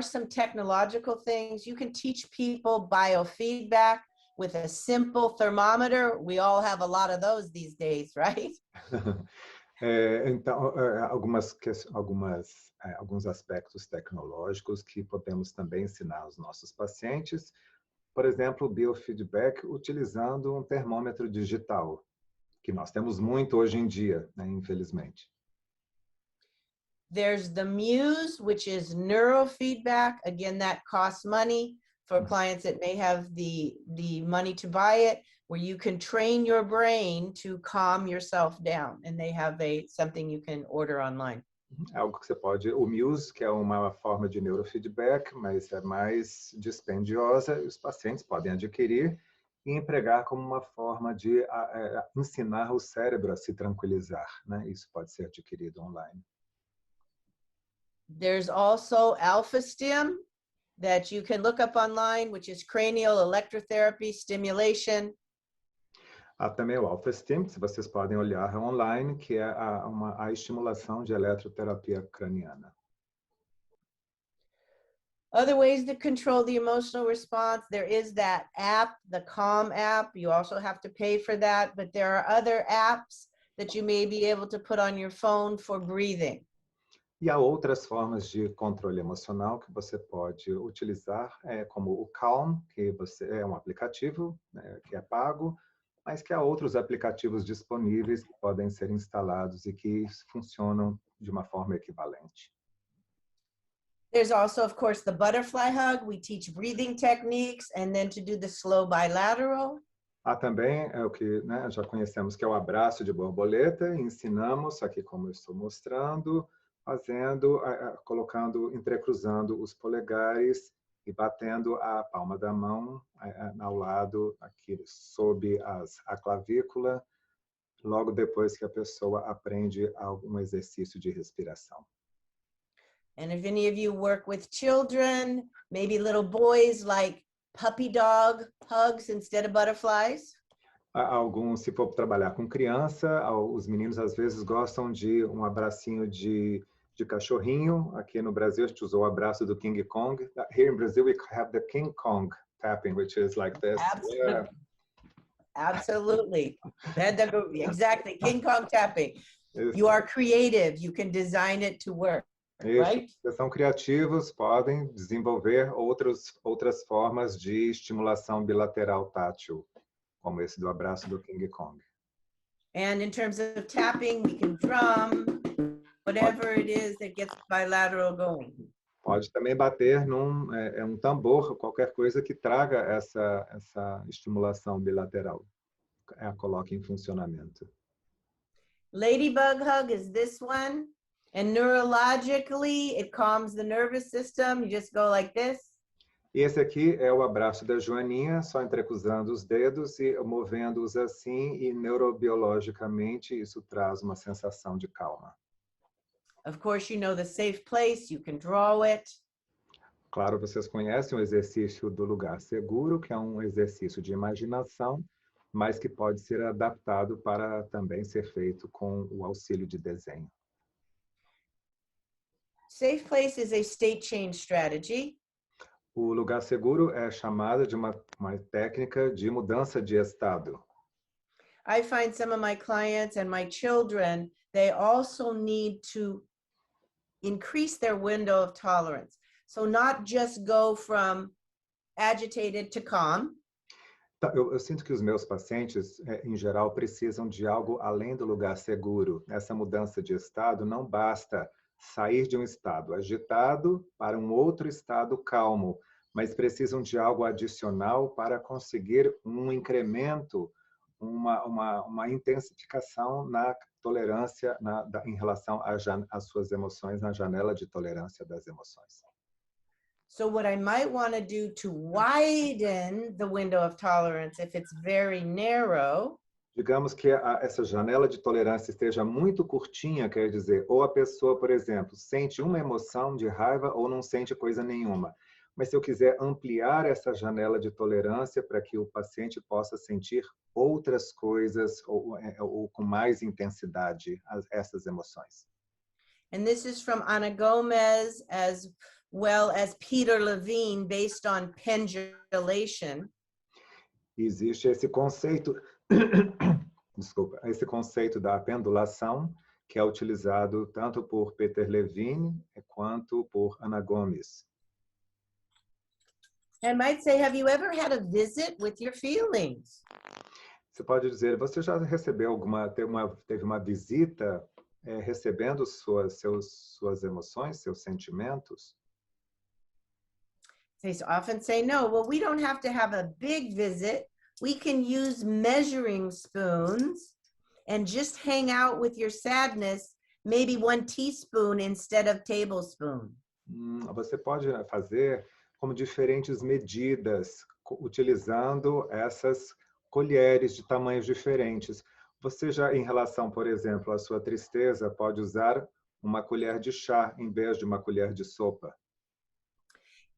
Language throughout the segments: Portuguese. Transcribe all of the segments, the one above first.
some technological things. You can teach people biofeedback with a simple thermometer. We all have a lot of those these days, right? Então, alguns aspectos tecnológicos que podemos também ensinar aos nossos pacientes. Por exemplo, biofeedback utilizando um termômetro digital, que nós temos muito hoje em dia, né, infelizmente. There's the Muse, which is neurofeedback. Again, that costs money for clients that may have the money to buy it, where you can train your brain to calm yourself down. And they have something you can order online. Algo que você pode... O Muse, que é uma forma de neurofeedback, mas é mais dispendiosa, e os pacientes podem adquirir e empregar como uma forma de ensinar o cérebro a se tranquilizar, né? Isso pode ser adquirido online. There's also Alpha Stim that you can look up online, which is cranial electrotherapy stimulation. Há também o Alpha Stim, que vocês podem olhar online, que é a estimulação de eletroterapia craniana. Other ways to control the emotional response, there is that app, the Calm app. You also have to pay for that, but there are other apps that you may be able to put on your phone for breathing. E há outras formas de controle emocional que você pode utilizar, como o Calm, que é um aplicativo, né, que é pago, mas que há outros aplicativos disponíveis que podem ser instalados e que funcionam de uma forma equivalente. There's also, of course, the butterfly hug. We teach breathing techniques and then to do the slow bilateral. Há também o que, né, já conhecemos, que é o abraço de borboleta. Ensinamos aqui como eu estou mostrando, colocando, entrecruzando os polegares e batendo a palma da mão ao lado, aqui sob a clavícula, logo depois que a pessoa aprende algum exercício de respiração. And if any of you work with children, maybe little boys like puppy dog hugs instead of butterflies. Alguns, se for trabalhar com criança, os meninos às vezes gostam de um abracinho de cachorrinho. Aqui no Brasil a gente usou o abraço do King Kong. Here in Brazil we have the King Kong tapping, which is like this. Absolutely. Yeah. Absolutely. Exactly. King Kong tapping. You are creative. You can design it to work. Right? Vocês são criativos, podem desenvolver outras formas de estimulação bilateral tátil, como esse do abraço do King Kong. And in terms of tapping, we can drum, whatever it is that gets bilateral going. Pode também bater um tambor, qualquer coisa que traga essa estimulação bilateral. Coloque em funcionamento. Ladybug hug is this one. And neurologically, it calms the nervous system. You just go like this. E esse aqui é o abraço da Joaninha, só entrecruzando os dedos e movendo-os assim, e neurobiologicamente isso traz uma sensação de calma. Of course, you know the safe place, you can draw it. Claro, vocês conhecem o exercício do lugar seguro, que é um exercício de imaginação, mas que pode ser adaptado para também ser feito com o auxílio de desenho. Safe place is a state change strategy. O lugar seguro é chamada de uma técnica de mudança de estado. I find some of my clients and my children, they also need to increase their window of tolerance. So not just go from agitated to calm. Eu sinto que os meus pacientes, em geral, precisam de algo além do lugar seguro. Essa mudança de estado não basta sair de um estado agitado para um outro estado calmo, mas precisam de algo adicional para conseguir um incremento, uma intensificação na tolerância em relação às suas emoções, na janela de tolerância das emoções. So what I might want to do to widen the window of tolerance, if it's very narrow, digamos que essa janela de tolerância esteja muito curtinha, quer dizer, ou a pessoa, por exemplo, sente uma emoção de raiva ou não sente coisa nenhuma. Mas se eu quiser ampliar essa janela de tolerância para que o paciente possa sentir outras coisas ou com mais intensidade essas emoções. And this is from Ana Gomez as well as Peter Levine based on pendulation. Existe esse conceito, desculpa, esse conceito da pendulação, que é utilizado tanto por Peter Levine quanto por Ana Gomes. I might say, have you ever had a visit with your feelings? Você pode dizer, você já recebeu teve uma visita recebendo suas emoções, seus sentimentos? They often say no. Well, we don't have to have a big visit. We can use measuring spoons and just hang out with your sadness, maybe 1 teaspoon instead of tablespoon. Você pode fazer como diferentes medidas, utilizando essas colheres de tamanhos diferentes. Você já, em relação, por exemplo, à sua tristeza, pode usar uma colher de chá em vez de uma colher de sopa.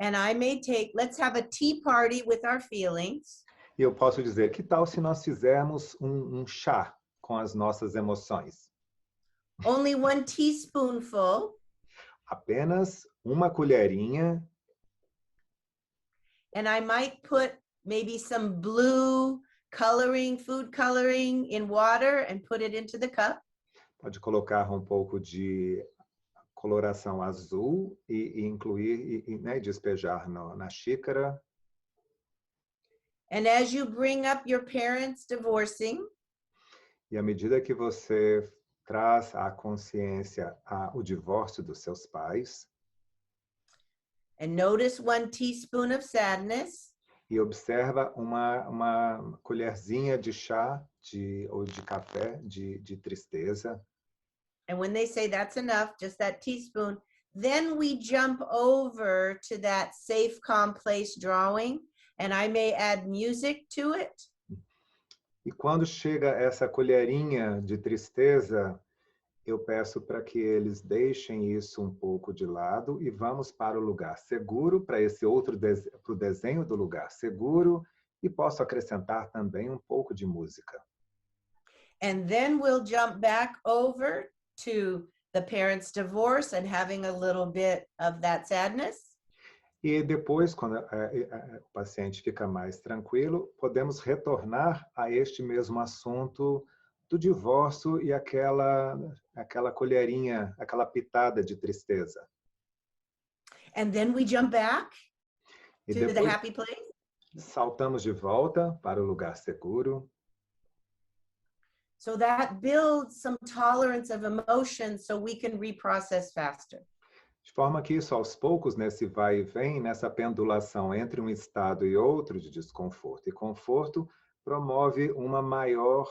And I may take, let's have a tea party with our feelings. E eu posso dizer, que tal se nós fizermos chá com as nossas emoções? Only 1 teaspoonful. Apenas uma colherinha. And I might put maybe some blue coloring, food coloring in water and put it into the cup. Pode colocar um pouco de coloração azul e incluir, né, despejar na xícara. And as you bring up your parents divorcing, E à medida que você traz à consciência o divórcio dos seus pais, and notice 1 teaspoon of sadness, e observa uma colherzinha de chá ou de café de tristeza, and when they say that's enough, just that teaspoon, then we jump over to that safe, calm place drawing, and I may add music to it. e quando chega essa colherinha de tristeza, eu peço para que eles deixem isso um pouco de lado e vamos para o lugar seguro, para esse outro para o desenho do lugar seguro, e posso acrescentar também um pouco de música. And then we'll jump back over to the parents' divorce and having a little bit of that sadness. E depois, quando o paciente fica mais tranquilo, podemos retornar a este mesmo assunto do divórcio e aquela colherinha, aquela pitada de tristeza. And then we jump back E to the depois happy place. saltamos de volta para o lugar seguro. So that builds some tolerance of emotion so we can reprocess faster. De forma que isso, aos poucos, nesse vai e vem, nessa pendulação entre um estado e outro de desconforto e conforto, promove uma maior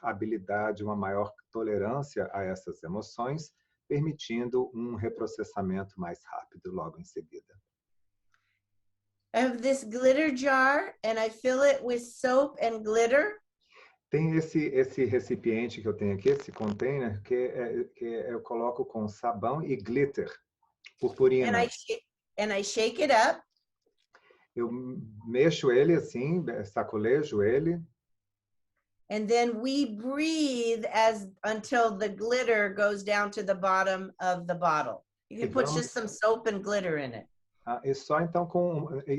habilidade, uma maior tolerância a essas emoções, permitindo um reprocessamento mais rápido logo em seguida. I have this glitter jar and I fill it with soap and glitter. Tem esse recipiente que eu tenho aqui, esse container, que eu coloco com sabão e glitter, purpurina. And I shake it up. Eu mexo ele assim, sacolejo ele. And then we breathe until the glitter goes down to the bottom of the bottle. You can put just some soap and glitter in it. E só então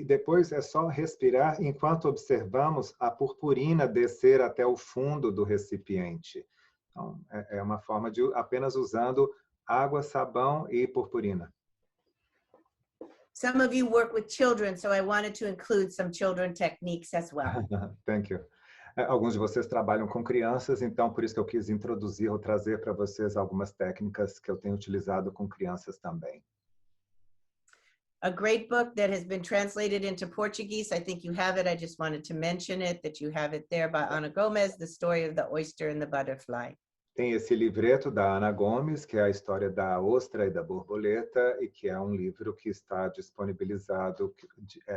depois é só respirar enquanto observamos a purpurina descer até o fundo do recipiente. Então, é uma forma de apenas usando água, sabão e purpurina. Some of you work with children, so I wanted to include some children techniques as well. Thank you. Alguns de vocês trabalham com crianças, então por isso que eu quis introduzir ou trazer para vocês algumas técnicas que eu tenho utilizado com crianças também. A great book that has been translated into Portuguese. I think you have it. I just wanted to mention it, that you have it there, by Ana Gomes, The Story of the Oyster and the Butterfly. Tem esse livreto da Ana Gomes, que é a história da ostra e da borboleta, e que é um livro que está disponibilizado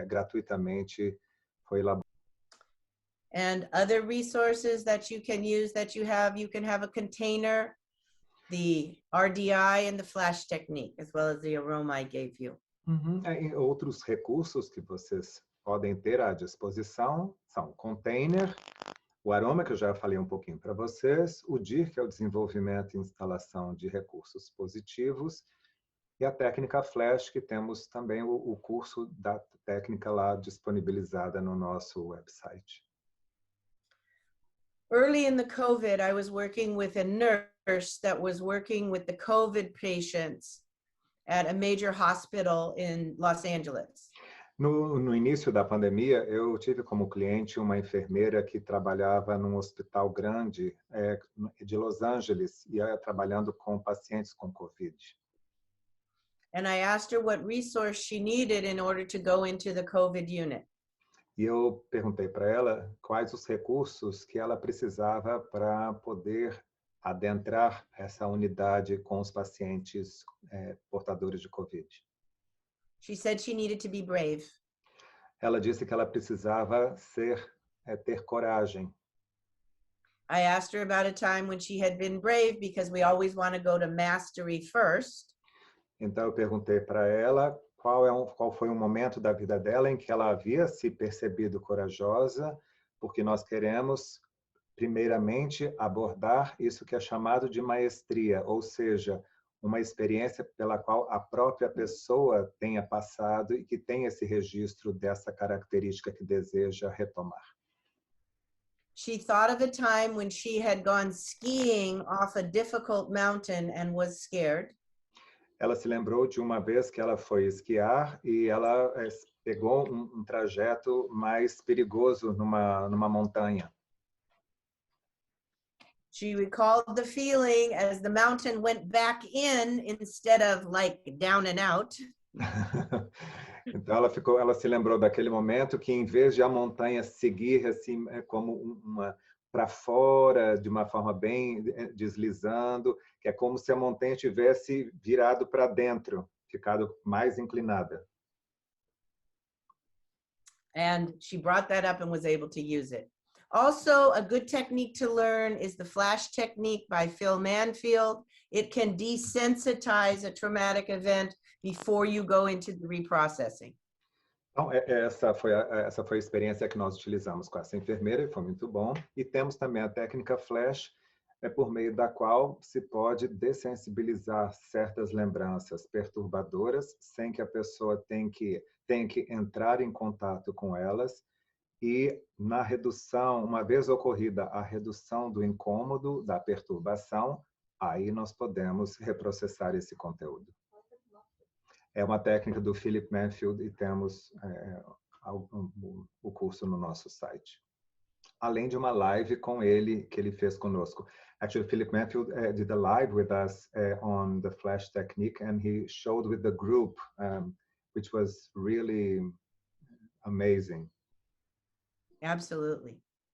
gratuitamente, foi elaborado. And other resources that you can use that you can have a container, the RDI and the flash technique, as well as the aroma I gave you. E outros recursos que vocês podem ter à disposição são o container, o aroma, que eu já falei um pouquinho para vocês, o DIR, que é o desenvolvimento e instalação de recursos positivos, E a técnica Flash, que temos também o curso da técnica lá disponibilizada no nosso website. Early in the COVID, I was working with a nurse that was working with the COVID patients at a major hospital in Los Angeles. No início da pandemia, eu tive como cliente uma enfermeira que trabalhava num hospital grande de Los Angeles e ia trabalhando com pacientes com Covid. And I asked her what resource she needed in order to go into the COVID unit. E eu perguntei para ela quais os recursos que ela precisava para poder adentrar essa unidade com os pacientes portadores de Covid. She said she needed to be brave. Ela disse que ela precisava ter coragem. I asked her about a time when she had been brave because we always want to go to mastery first. Então eu perguntei para ela qual foi um momento da vida dela em que ela havia se percebido corajosa, porque nós queremos primeiramente abordar isso que é chamado de maestria, ou seja, uma experiência pela qual a própria pessoa tenha passado e que tem esse registro dessa característica que deseja retomar. She thought of a time when she had gone skiing off a difficult mountain and was scared. Ela se lembrou de uma vez que ela foi esquiar e ela pegou um trajeto mais perigoso numa montanha. She recalled the feeling as the mountain went back in instead of like down and out. Então ela se lembrou daquele momento que em vez de a montanha seguir assim como uma para fora de uma forma bem deslizando, que é como se a montanha tivesse virado para dentro, ficado mais inclinada. And she brought that up and was able to use it. Also, a good technique to learn is the flash technique by Phil Manfield. It can desensitize a traumatic event before you go into the reprocessing. Então, essa foi a experiência que nós utilizamos com essa enfermeira e foi muito bom. E temos também a técnica Flash, por meio da qual se pode dessensibilizar certas lembranças perturbadoras sem que a pessoa tenha que entrar em contato com elas. E na redução, uma vez ocorrida a redução do incômodo, da perturbação, aí nós podemos reprocessar esse conteúdo. É uma técnica do Philip Manfield e temos o curso no nosso site. Além de uma live com ele, que ele fez conosco. Actually, Philip Manfield did a live with us on the Flash technique, and he showed with the group, which was really amazing. Absolutely.